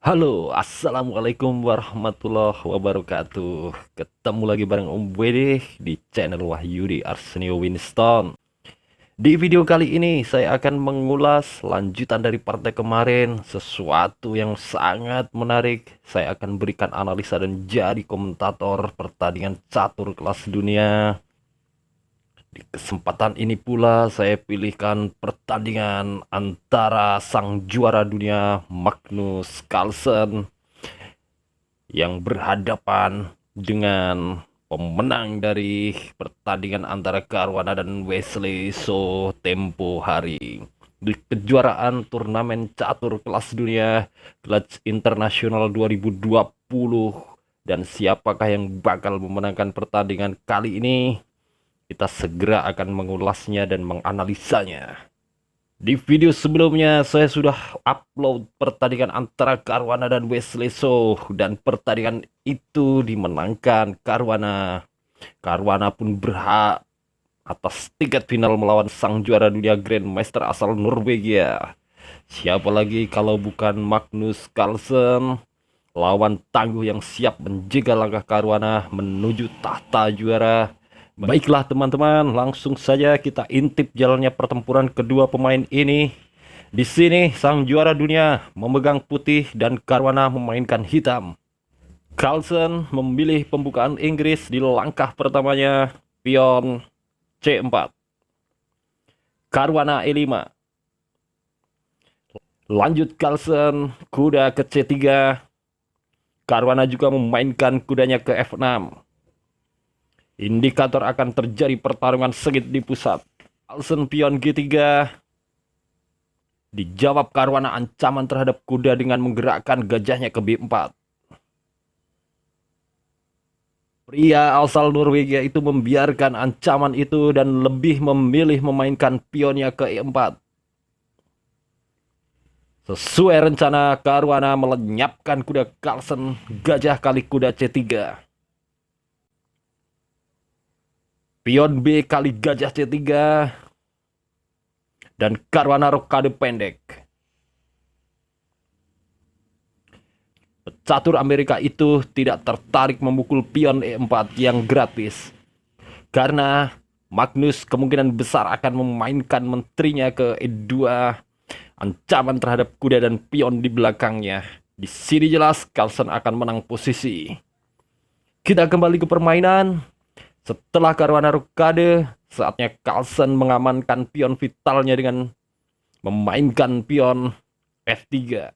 Halo, assalamualaikum warahmatullahi wabarakatuh. Ketemu lagi bareng Om Wede di channel Wahyudi Arsenio Winston. Di video kali ini saya akan mengulas lanjutan dari partai kemarin, sesuatu yang sangat menarik. Saya akan berikan analisa dan jadi komentator pertandingan catur kelas dunia. Di kesempatan ini pula saya pilihkan pertandingan antara sang juara dunia Magnus Carlsen yang berhadapan dengan pemenang dari pertandingan antara Caruana dan Wesley So tempo hari di kejuaraan turnamen catur kelas dunia kelas internasional 2020. Dan siapakah yang bakal memenangkan pertandingan kali ini? Kita segera akan mengulasnya dan menganalisanya. Di video sebelumnya saya sudah upload pertandingan antara Caruana dan Wesley So, dan pertandingan itu dimenangkan Caruana. Caruana pun berhak atas tiket final melawan sang juara dunia Grandmaster asal Norwegia. Siapa lagi kalau bukan Magnus Carlsen, lawan tangguh yang siap menjegal langkah Caruana menuju tahta juara. Baiklah teman-teman, langsung saja kita intip jalannya pertempuran kedua pemain ini. Di sini sang juara dunia memegang putih dan Caruana memainkan hitam. Carlsen memilih pembukaan Inggris di langkah pertamanya, pion C4. Caruana E5. Lanjut Carlsen, kuda ke C3. Caruana juga memainkan kudanya ke F6. Indikator akan terjadi pertarungan sengit di pusat. Carlsen pion G3. Dijawab Caruana ancaman terhadap kuda dengan menggerakkan gajahnya ke B4. Pria asal Norwegia itu membiarkan ancaman itu dan lebih memilih memainkan pionnya ke E4. Sesuai rencana, Caruana melenyapkan kuda Carlsen, gajah kali kuda C3. Pion B kali gajah C3. Dan Caruana rokade pendek. Pecatur Amerika itu tidak tertarik memukul pion E4 yang gratis, karena Magnus kemungkinan besar akan memainkan menterinya ke E2, ancaman terhadap kuda dan pion di belakangnya. Di sini jelas Carlsen akan menang posisi. Kita kembali ke permainan. Setelah Caruana rokade, saatnya Carlsen mengamankan pion vitalnya dengan memainkan pion F3.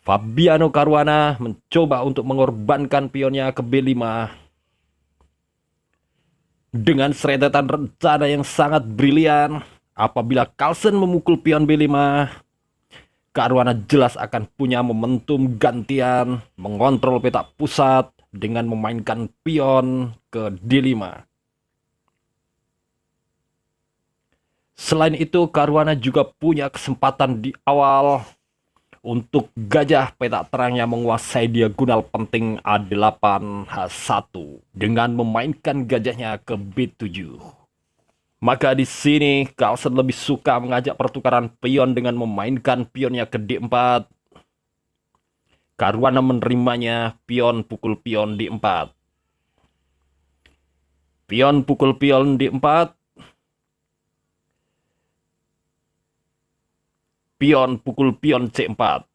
Fabiano Caruana mencoba untuk mengorbankan pionnya ke B5. Dengan serentetan rencana yang sangat brilian, apabila Carlsen memukul pion B5, Caruana jelas akan punya momentum gantian mengontrol peta pusat dengan memainkan pion ke D5. Selain itu, Caruana juga punya kesempatan di awal untuk gajah peta terangnya menguasai diagonal penting A8H1 dengan memainkan gajahnya ke B7. Maka di sini Carlsen lebih suka mengajak pertukaran pion dengan memainkan pionnya ke D4. Caruana menerimanya, pion pukul pion D4. Pion pukul pion D4. Pion pukul pion C4.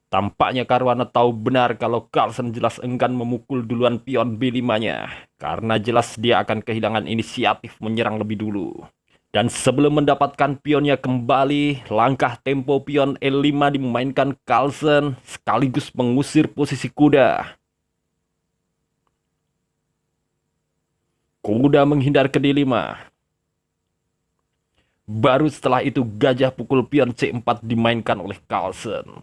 Tampaknya Caruana tahu benar kalau Carlsen jelas enggan memukul duluan pion B5-nya, karena jelas dia akan kehilangan inisiatif menyerang lebih dulu. Dan sebelum mendapatkan pionnya kembali, langkah tempo pion E5 dimainkan Carlsen sekaligus mengusir posisi kuda. Kuda menghindar ke D5. Baru setelah itu gajah pukul pion C4 dimainkan oleh Carlsen.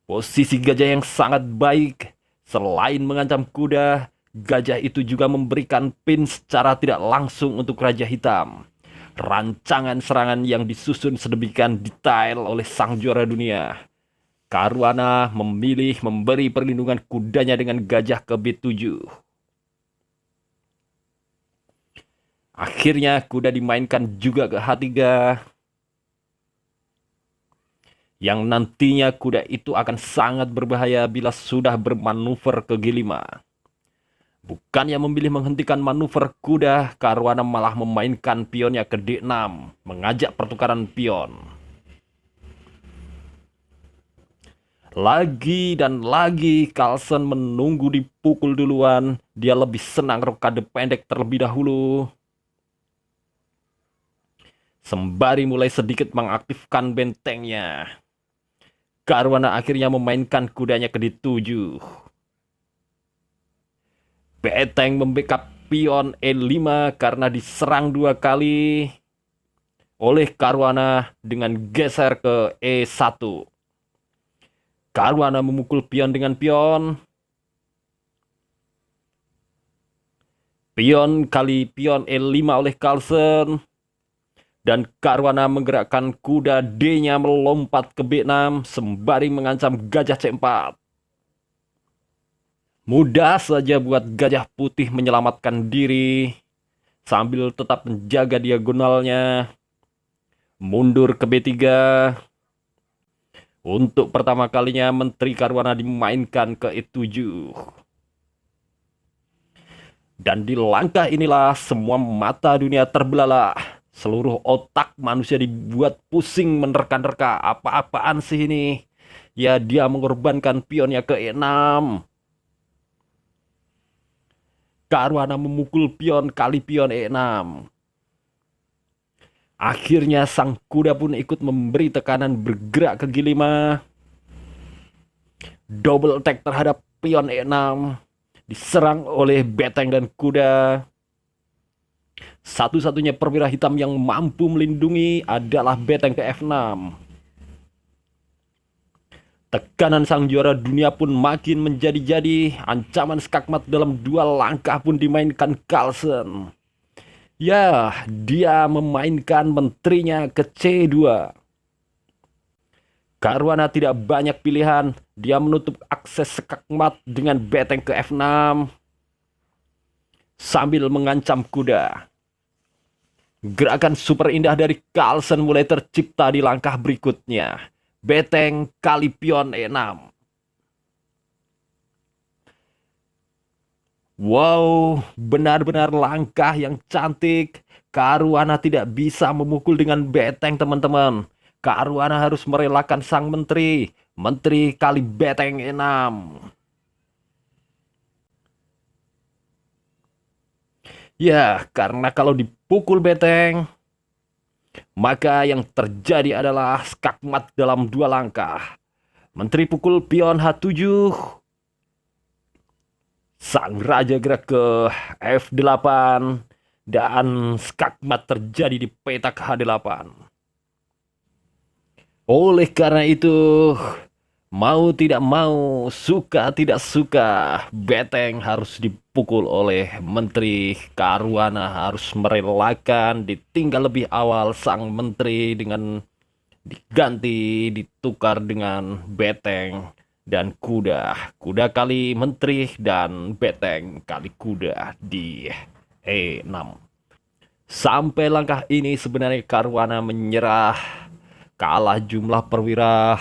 Posisi gajah yang sangat baik. Selain mengancam kuda, gajah itu juga memberikan pin secara tidak langsung untuk Raja Hitam. Rancangan serangan yang disusun sedemikian detail oleh sang juara dunia. Caruana memilih memberi perlindungan kudanya dengan gajah ke B7. Akhirnya kuda dimainkan juga ke H3. yang nantinya kuda itu akan sangat berbahaya bila sudah bermanuver ke G5. Bukannya memilih menghentikan manuver kuda, Caruana malah memainkan pionnya ke D6, mengajak pertukaran pion. Lagi dan lagi Carlsen menunggu dipukul duluan. Dia lebih senang rokade pendek terlebih dahulu. Sembari mulai sedikit mengaktifkan bentengnya, Caruana akhirnya memainkan kudanya ke D7. Beteng membackup pion E5 karena diserang 2 kali oleh Caruana dengan geser ke E1. Caruana memukul pion dengan pion. Pion kali pion E5 oleh Carlsen. Dan Caruana menggerakkan kuda D-nya melompat ke B6 sembari mengancam gajah C4. Mudah saja buat gajah putih menyelamatkan diri sambil tetap menjaga diagonalnya. Mundur ke B3. Untuk pertama kalinya Menteri Caruana dimainkan ke E7. Dan di langkah inilah semua mata dunia terbelalak. Seluruh otak manusia dibuat pusing menerka-nerka. Apa-apaan sih ini? Ya, dia mengorbankan pionnya ke E6. Caruana memukul pion kali pion E6. Akhirnya sang kuda pun ikut memberi tekanan bergerak ke G5. Double attack terhadap pion E6. Diserang oleh beteng dan kuda. Satu-satunya perwira hitam yang mampu melindungi adalah beteng ke F6. Tekanan sang juara dunia pun makin menjadi-jadi. Ancaman skakmat dalam 2 langkah pun dimainkan Carlsen. Ya, dia memainkan menterinya ke C2. Caruana tidak banyak pilihan. Dia menutup akses skakmat dengan beteng ke F6 sambil mengancam kuda. Gerakan super indah dari Carlsen mulai tercipta di langkah berikutnya. Beteng kali pion E6. Wow, benar-benar langkah yang cantik. Caruana tidak bisa memukul dengan beteng, teman-teman. Caruana harus merelakan sang menteri. Menteri kali beteng E6. Ya, karena kalau dipukul beteng, maka yang terjadi adalah skakmat dalam 2 langkah. Menteri pukul pion H7. Sang raja gerak ke F8 dan skakmat terjadi di petak H8. Oleh karena itu, mau tidak mau, suka tidak suka, beteng harus dipukul oleh Menteri. Caruana harus merelakan ditinggal lebih awal sang menteri dengan ditukar dengan beteng dan kuda. Kuda kali menteri dan beteng kali kuda di E6. Sampai langkah ini sebenarnya Caruana menyerah. Kalah jumlah perwira.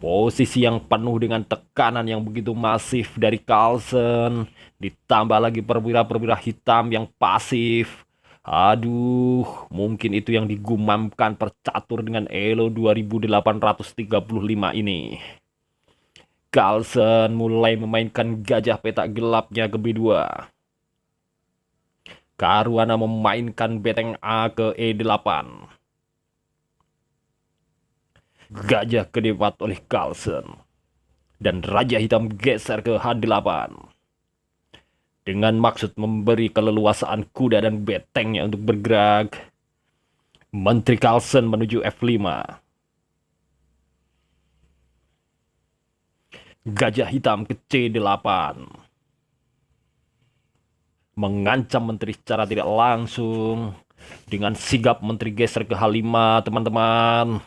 Posisi yang penuh dengan tekanan yang begitu masif dari Carlsen. Ditambah lagi perwira-perwira hitam yang pasif. Aduh, mungkin itu yang digumamkan percatur dengan Elo 2835 ini. Carlsen mulai memainkan gajah petak gelapnya ke B2. Caruana memainkan beteng A ke E8. Gajah ke D4 oleh Carlsen. Dan Raja Hitam geser ke H8. Dengan maksud memberi keleluasaan kuda dan betengnya untuk bergerak. Menteri Carlsen menuju F5. Gajah hitam ke C8. Mengancam menteri secara tidak langsung. Dengan sigap menteri geser ke H5, teman-teman.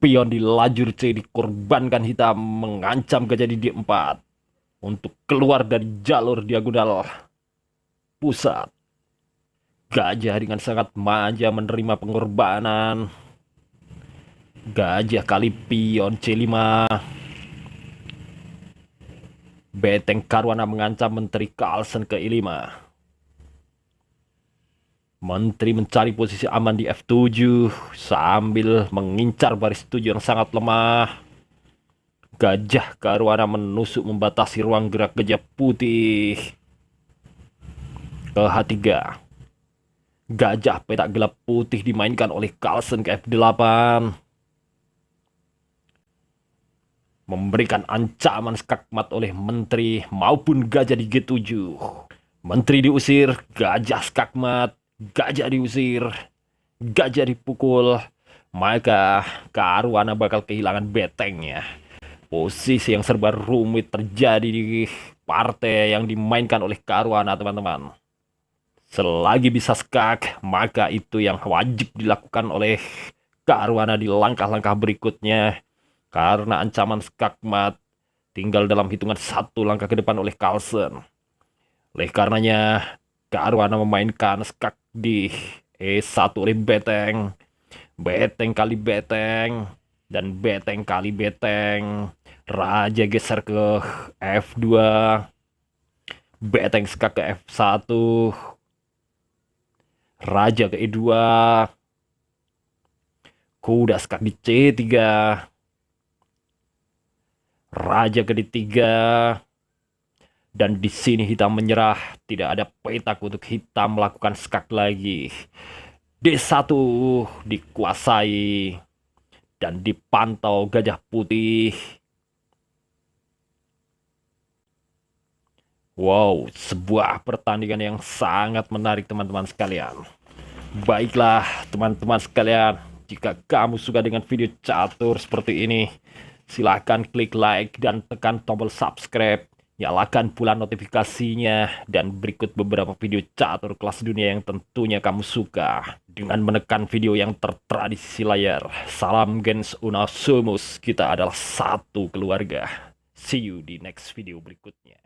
Pion di lajur C dikorbankan hitam, mengancam gajah di D4 untuk keluar dari jalur diagonal pusat. Gajah dengan sangat manja menerima pengorbanan. Gajah kali pion C5. Beteng Caruana mengancam Menteri Carlsen ke I5. Menteri mencari posisi aman di F7 sambil mengincar baris 7 yang sangat lemah. Gajah Caruana menusuk membatasi ruang gerak gajah putih. Ke H3. Gajah petak gelap putih dimainkan oleh Carlsen ke F8. Memberikan ancaman skakmat oleh menteri maupun gajah di G7. Menteri diusir, gajah skakmat, gajah diusir, gajah dipukul, maka Caruana bakal kehilangan betengnya. Posisi yang serba rumit terjadi di partai yang dimainkan oleh Caruana, teman-teman. Selagi bisa skak, maka itu yang wajib dilakukan oleh Caruana di langkah-langkah berikutnya. Karena ancaman skakmat tinggal dalam hitungan satu langkah ke depan oleh Carlsen. Oleh karenanya, Caruana memainkan skak di E1 oleh beteng. Beteng kali beteng. Dan beteng kali beteng. Raja geser ke F2. Beteng skak ke F1. Raja ke E2. Kuda skak di C3. Raja ke D3. Dan di sini hitam menyerah, tidak ada petak untuk hitam melakukan skak lagi. D1 dikuasai dan dipantau gajah putih. Wow, sebuah pertandingan yang sangat menarik, teman-teman sekalian. Baiklah, teman-teman sekalian, jika kamu suka dengan video catur seperti ini, silahkan klik like dan tekan tombol subscribe. Nyalakan pula notifikasinya dan berikut beberapa video catur kelas dunia yang tentunya kamu suka. Dengan menekan video yang tertera di sisi layar. Salam gens una sumus, kita adalah satu keluarga. See you di next video berikutnya.